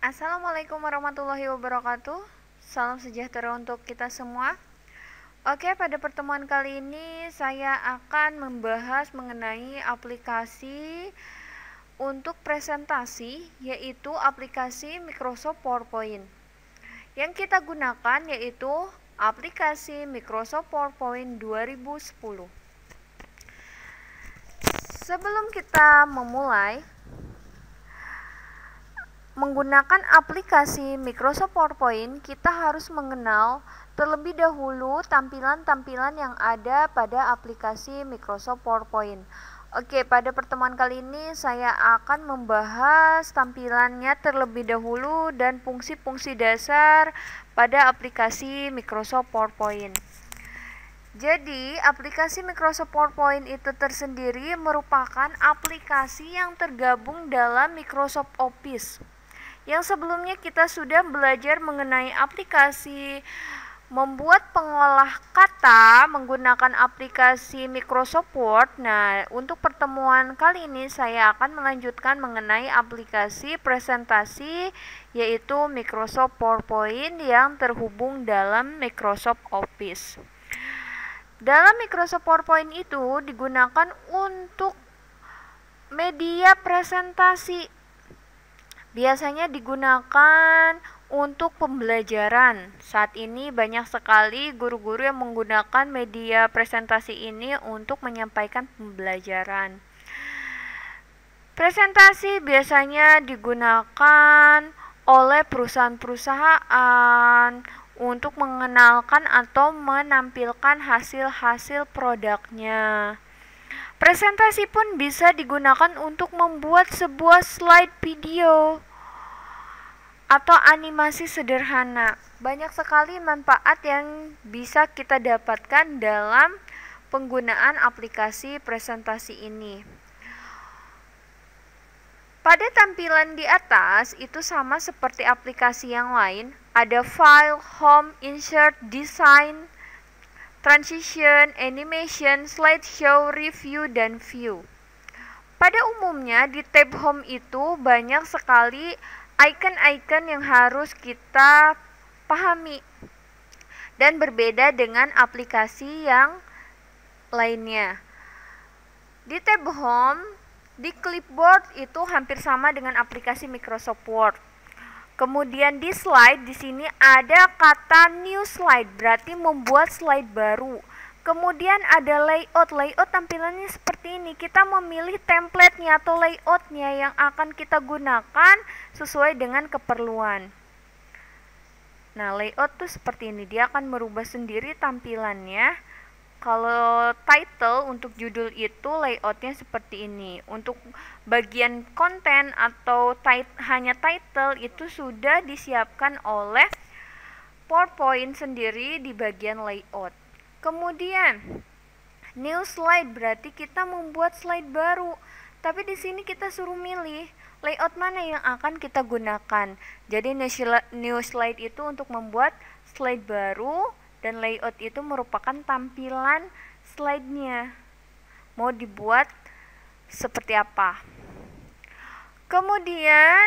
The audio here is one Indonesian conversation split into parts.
Assalamualaikum warahmatullahi wabarakatuh. Salam sejahtera untuk kita semua. Oke, pada pertemuan kali ini saya akan membahas mengenai aplikasi untuk presentasi, yaitu aplikasi Microsoft PowerPoint. Yang kita gunakan yaitu aplikasi Microsoft PowerPoint 2010. Sebelum kita memulai menggunakan aplikasi Microsoft PowerPoint, kita harus mengenal terlebih dahulu tampilan-tampilan yang ada pada aplikasi Microsoft PowerPoint. Oke, pada pertemuan kali ini saya akan membahas tampilannya terlebih dahulu dan fungsi-fungsi dasar pada aplikasi Microsoft PowerPoint. Jadi, aplikasi Microsoft PowerPoint itu tersendiri merupakan aplikasi yang tergabung dalam Microsoft Office. Yang sebelumnya kita sudah belajar mengenai aplikasi membuat pengolah kata menggunakan aplikasi Microsoft Word. Nah, untuk pertemuan kali ini saya akan melanjutkan mengenai aplikasi presentasi yaitu Microsoft PowerPoint yang terhubung dalam Microsoft Office. Dalam Microsoft PowerPoint itu digunakan untuk media presentasi. Biasanya digunakan untuk pembelajaran. Saat ini banyak sekali guru-guru yang menggunakan media presentasi ini untuk menyampaikan pembelajaran. Presentasi biasanya digunakan oleh perusahaan-perusahaan untuk mengenalkan atau menampilkan hasil-hasil produknya. Presentasi pun bisa digunakan untuk membuat sebuah slide video atau animasi sederhana. Banyak sekali manfaat yang bisa kita dapatkan dalam penggunaan aplikasi presentasi ini. Pada tampilan di atas itu sama seperti aplikasi yang lain, ada file, home, insert, design, transition, animation, slideshow, review, dan view. Pada umumnya di tab home itu banyak sekali icon-icon yang harus kita pahami dan berbeda dengan aplikasi yang lainnya. Di tab home, di clipboard itu hampir sama dengan aplikasi Microsoft Word. Kemudian di slide di sini ada kata new slide, berarti membuat slide baru. Kemudian ada layout. Layout tampilannya seperti ini. Kita memilih template-nya atau layout-nya yang akan kita gunakan sesuai dengan keperluan. Nah, layout tuh seperti ini. Dia akan merubah sendiri tampilannya. Kalau title untuk judul itu layoutnya seperti ini. Untuk bagian konten atau hanya title itu sudah disiapkan oleh PowerPoint sendiri di bagian layout. Kemudian new slide berarti kita membuat slide baru. Tapi di sini kita suruh milih layout mana yang akan kita gunakan. Jadi new slide itu untuk membuat slide baru. Dan layout itu merupakan tampilan slide-nya. Mau dibuat seperti apa. Kemudian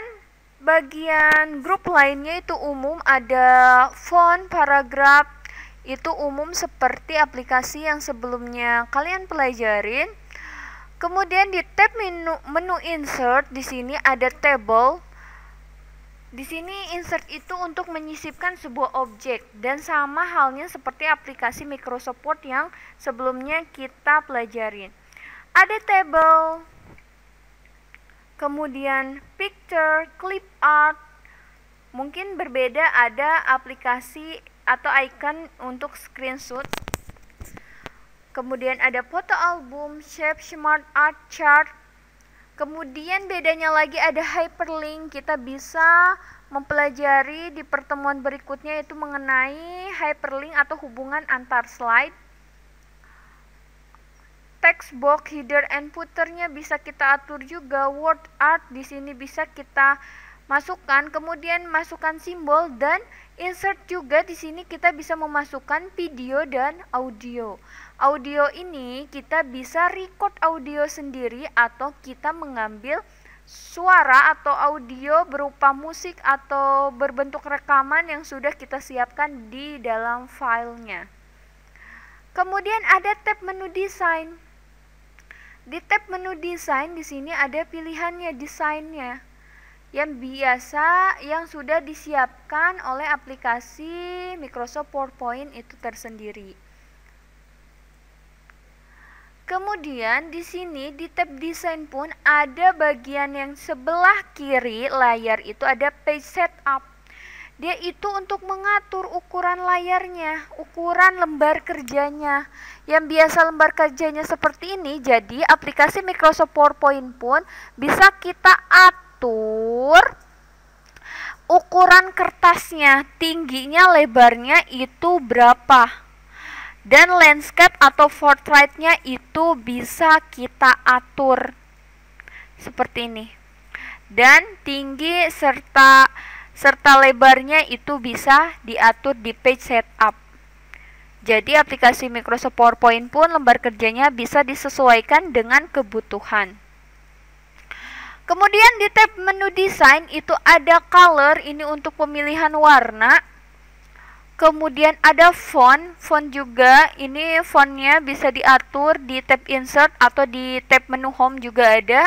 bagian grup lainnya itu umum, ada font, paragraf. Itu umum seperti aplikasi yang sebelumnya kalian pelajarin. Kemudian di tab menu insert di sini ada table. Di sini insert itu untuk menyisipkan sebuah objek dan sama halnya seperti aplikasi Microsoft Word yang sebelumnya kita pelajarin. Ada table, kemudian picture, clip art. Mungkin berbeda, ada aplikasi atau icon untuk screenshot. Kemudian ada foto album, shape, smart art, chart. Kemudian bedanya lagi ada hyperlink. Kita bisa mempelajari di pertemuan berikutnya itu mengenai hyperlink atau hubungan antar slide. Text box, header and footer-nya bisa kita atur juga. Word art di sini bisa kita masukkan, kemudian masukkan simbol dan insert juga. Di sini kita bisa memasukkan video dan audio. Audio ini kita bisa record audio sendiri atau kita mengambil suara atau audio berupa musik atau berbentuk rekaman yang sudah kita siapkan di dalam filenya. Kemudian ada tab menu desain. Di tab menu desain di sini ada pilihannya, desainnya, yang biasa yang sudah disiapkan oleh aplikasi Microsoft PowerPoint itu tersendiri. Kemudian di sini di tab desain pun ada bagian yang sebelah kiri layar itu ada page setup. Dia itu untuk mengatur ukuran layarnya, ukuran lembar kerjanya. Yang biasa lembar kerjanya seperti ini, jadi aplikasi Microsoft PowerPoint pun bisa kita atur ukuran kertasnya, tingginya, lebarnya itu berapa. Dan landscape atau portraitnya itu bisa kita atur seperti ini. Dan tinggi serta lebarnya itu bisa diatur di page setup. Jadi aplikasi Microsoft PowerPoint pun lembar kerjanya bisa disesuaikan dengan kebutuhan. Kemudian di tab menu desain itu ada color, ini untuk pemilihan warna. Kemudian ada font juga, ini fontnya bisa diatur di tab insert atau di tab menu home juga ada.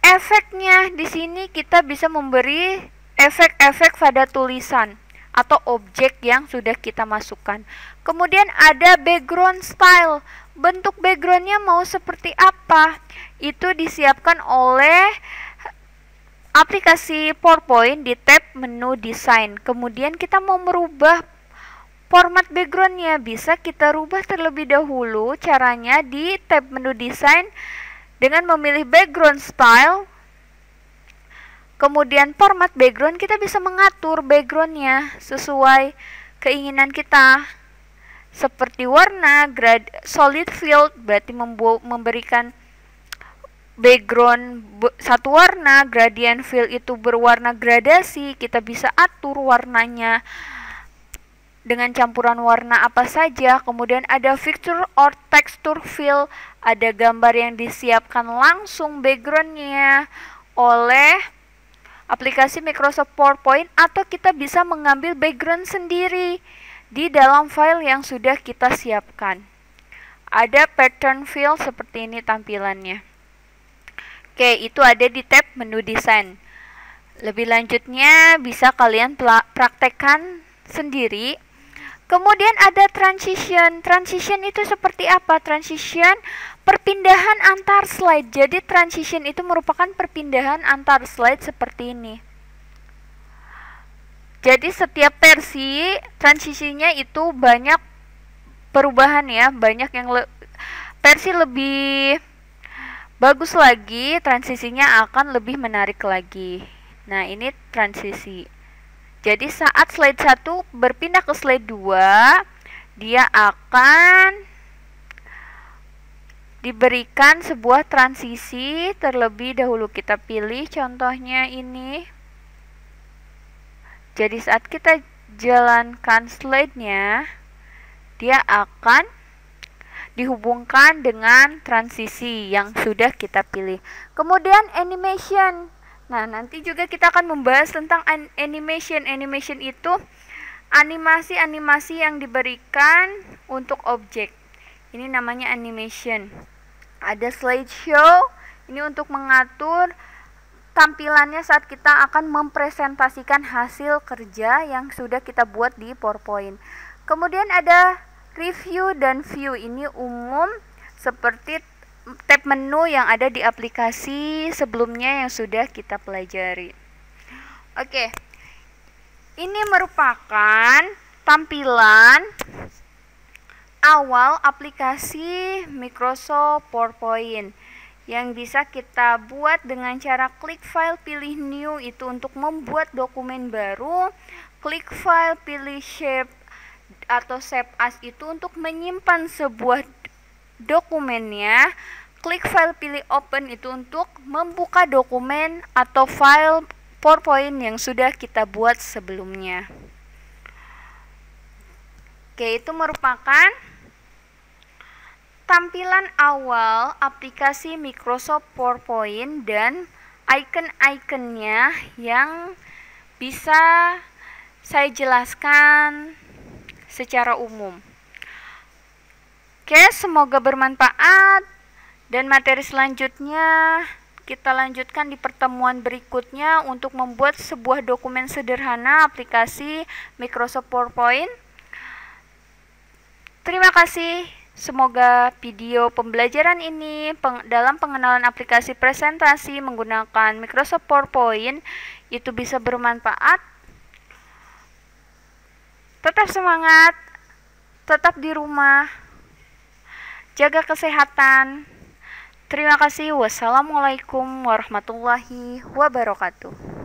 Efeknya di sini kita bisa memberi efek-efek pada tulisan atau objek yang sudah kita masukkan. Kemudian ada background style. Bentuk backgroundnya mau seperti apa? Itu disiapkan oleh aplikasi PowerPoint di tab menu desain. Kemudian kita mau merubah format backgroundnya, bisa kita rubah terlebih dahulu. Caranya di tab menu desain dengan memilih background style, kemudian format background, kita bisa mengatur backgroundnya sesuai keinginan kita. Seperti warna, solid fill, berarti memberikan background satu warna, gradient fill itu berwarna gradasi, kita bisa atur warnanya dengan campuran warna apa saja. Kemudian ada picture or texture fill, ada gambar yang disiapkan langsung backgroundnya oleh aplikasi Microsoft PowerPoint, atau kita bisa mengambil background sendiri di dalam file yang sudah kita siapkan. Ada pattern fill seperti ini tampilannya. Oke, itu ada di tab menu desain. Lebih lanjutnya bisa kalian praktekkan sendiri. Kemudian ada transition. Transition itu seperti apa? Transition perpindahan antar slide. Jadi transition itu merupakan perpindahan antar slide seperti ini. Jadi setiap versi transisinya itu banyak perubahan ya, banyak yang versi lebih bagus lagi, transisinya akan lebih menarik lagi. Nah, ini transisi. Jadi saat slide 1 berpindah ke slide 2, dia akan diberikan sebuah transisi terlebih dahulu. Kita pilih contohnya ini. Jadi saat kita jalankan slide-nya, dia akan dihubungkan dengan transisi yang sudah kita pilih. Kemudian animation. Nah, nanti juga kita akan membahas tentang animation. Animation itu animasi-animasi yang diberikan untuk objek. Ini namanya animation. Ada slideshow, ini untuk mengatur tampilannya saat kita akan mempresentasikan hasil kerja yang sudah kita buat di PowerPoint. Kemudian ada review dan view, ini umum seperti tab menu yang ada di aplikasi sebelumnya yang sudah kita pelajari. Oke, ini merupakan tampilan awal aplikasi Microsoft PowerPoint yang bisa kita buat dengan cara klik file, pilih new itu untuk membuat dokumen baru, klik file, pilih shape atau save as itu untuk menyimpan sebuah dokumennya, klik file, pilih open itu untuk membuka dokumen atau file PowerPoint yang sudah kita buat sebelumnya. Oke, itu merupakan Tampilan awal aplikasi Microsoft PowerPoint dan icon-iconnya yang bisa saya jelaskan secara umum. Oke, semoga bermanfaat dan materi selanjutnya kita lanjutkan di pertemuan berikutnya untuk membuat sebuah dokumen sederhana aplikasi Microsoft PowerPoint. Terima kasih. Semoga video pembelajaran ini dalam pengenalan aplikasi presentasi menggunakan Microsoft PowerPoint itu bisa bermanfaat. Tetap semangat, tetap di rumah, jaga kesehatan. Terima kasih. Wassalamualaikum warahmatullahi wabarakatuh.